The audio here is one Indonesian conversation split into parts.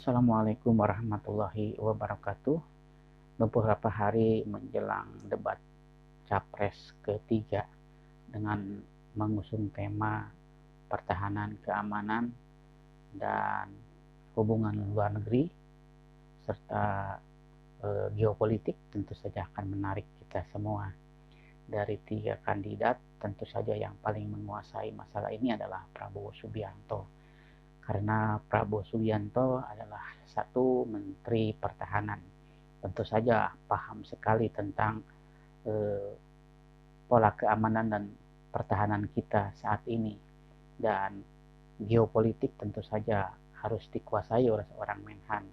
Assalamualaikum warahmatullahi wabarakatuh. Beberapa hari menjelang debat Capres ketiga dengan mengusung tema pertahanan, keamanan, dan hubungan luar negeri serta geopolitik, tentu saja akan menarik kita semua. Dari tiga kandidat, tentu saja yang paling menguasai masalah ini adalah Prabowo Subianto. Karena Prabowo Subianto adalah satu menteri pertahanan, tentu saja paham sekali tentang pola keamanan dan pertahanan kita saat ini, dan geopolitik tentu saja harus dikuasai oleh seorang Menhan.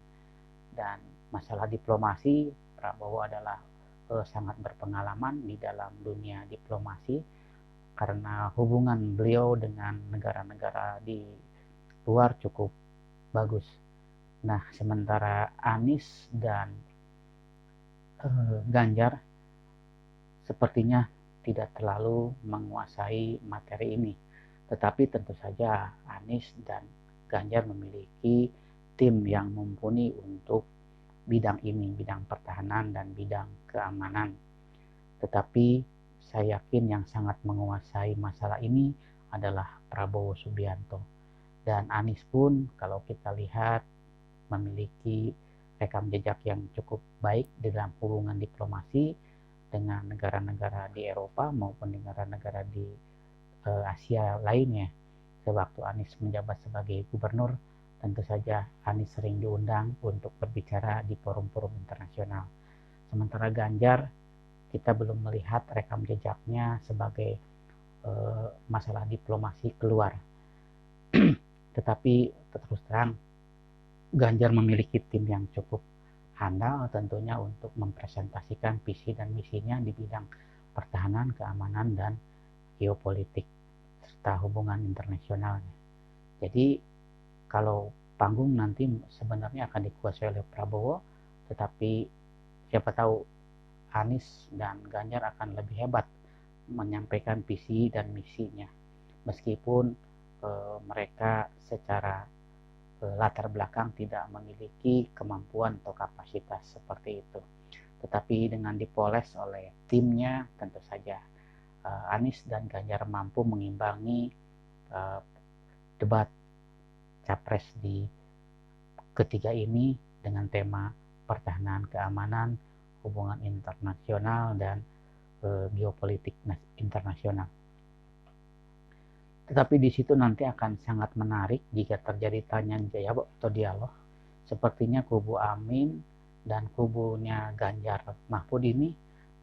Dan masalah diplomasi, Prabowo adalah sangat berpengalaman di dalam dunia diplomasi karena hubungan beliau dengan negara-negara di luar cukup bagus. Nah, sementara Anies dan Ganjar sepertinya tidak terlalu menguasai materi ini. Tetapi tentu saja Anies dan Ganjar memiliki tim yang mumpuni untuk bidang ini, bidang pertahanan dan bidang keamanan. Tetapi saya yakin yang sangat menguasai masalah ini adalah Prabowo Subianto. Dan Anies pun kalau kita lihat memiliki rekam jejak yang cukup baik di dalam hubungan diplomasi dengan negara-negara di Eropa maupun negara-negara di Asia lainnya. Sewaktu Anies menjabat sebagai gubernur, tentu saja Anies sering diundang untuk berbicara di forum-forum internasional. Sementara Ganjar, kita belum melihat rekam jejaknya sebagai masalah diplomasi keluar. Tetapi terus terang Ganjar memiliki tim yang cukup handal tentunya untuk mempresentasikan visi dan misinya di bidang pertahanan, keamanan, dan geopolitik serta hubungan internasionalnya. Jadi kalau panggung nanti sebenarnya akan dikuasai oleh Prabowo, tetapi siapa tahu Anies dan Ganjar akan lebih hebat menyampaikan visi dan misinya, meskipun mereka secara latar belakang tidak memiliki kemampuan atau kapasitas seperti itu. Tetapi dengan dipoles oleh timnya, tentu saja Anies dan Ganjar mampu mengimbangi debat Capres di ketiga ini dengan tema pertahanan, keamanan, hubungan internasional, dan geopolitik internasional. Tetapi di situ nanti akan sangat menarik jika terjadi tanya jawab atau dialog. Sepertinya kubu Amin dan kubunya Ganjar Mahfud ini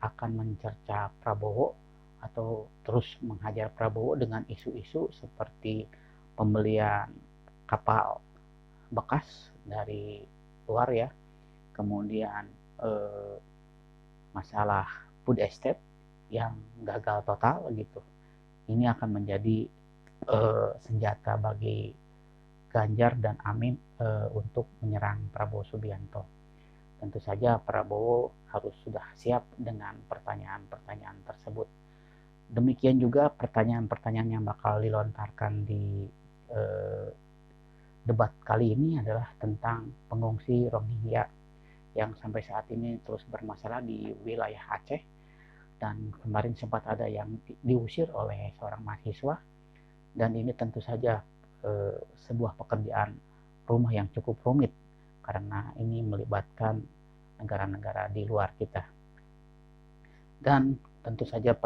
akan mencerca Prabowo atau terus menghajar Prabowo dengan isu-isu seperti pembelian kapal bekas dari luar ya, kemudian masalah food estate yang gagal total gitu. Ini akan menjadi senjata bagi Ganjar dan Amin untuk menyerang Prabowo Subianto. Tentu saja Prabowo harus sudah siap dengan pertanyaan-pertanyaan tersebut. Demikian juga pertanyaan-pertanyaan yang bakal dilontarkan di debat kali ini adalah tentang pengungsi Rohingya yang sampai saat ini terus bermasalah di wilayah Aceh, dan kemarin sempat ada yang diusir oleh seorang mahasiswa. Dan ini tentu saja sebuah pekerjaan rumah yang cukup rumit karena ini melibatkan negara-negara di luar kita. Dan tentu saja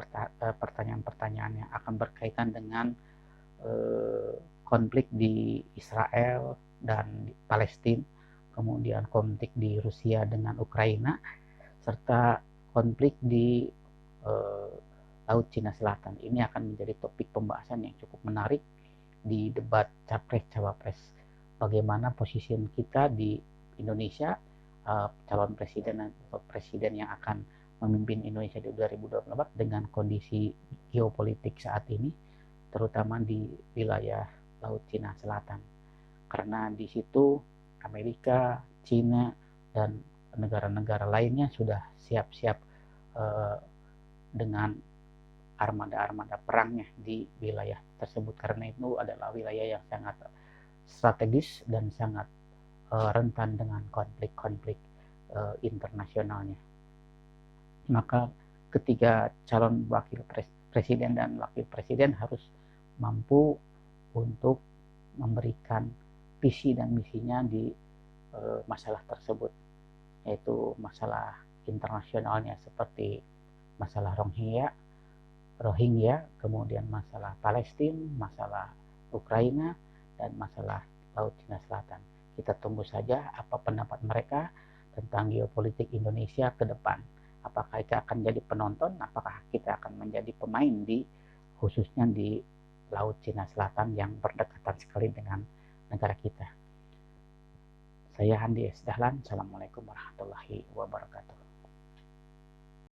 pertanyaan-pertanyaan yang akan berkaitan dengan konflik di Israel dan di Palestina, kemudian konflik di Rusia dengan Ukraina, serta konflik di Laut Cina Selatan. Ini akan menjadi topik pembahasan yang cukup menarik di debat Capres-Cawapres. Bagaimana posisi kita di Indonesia, calon presiden atau presiden yang akan memimpin Indonesia di 2024 dengan kondisi geopolitik saat ini, terutama di wilayah Laut Cina Selatan. Karena di situ Amerika, Cina, dan negara-negara lainnya sudah siap-siap dengan armada-armada perangnya di wilayah tersebut, karena itu adalah wilayah yang sangat strategis dan sangat rentan dengan konflik-konflik internasionalnya. Maka ketiga calon wakil presiden dan wakil presiden harus mampu untuk memberikan visi dan misinya di masalah tersebut, yaitu masalah internasionalnya seperti masalah Rohingya, kemudian masalah Palestina, masalah Ukraina, dan masalah Laut Cina Selatan. Kita tunggu saja apa pendapat mereka tentang geopolitik Indonesia ke depan. Apakah kita akan jadi penonton, apakah kita akan menjadi pemain khususnya di Laut Cina Selatan yang berdekatan sekali dengan negara kita. Saya Handi S. Dahlan. Assalamualaikum warahmatullahi wabarakatuh.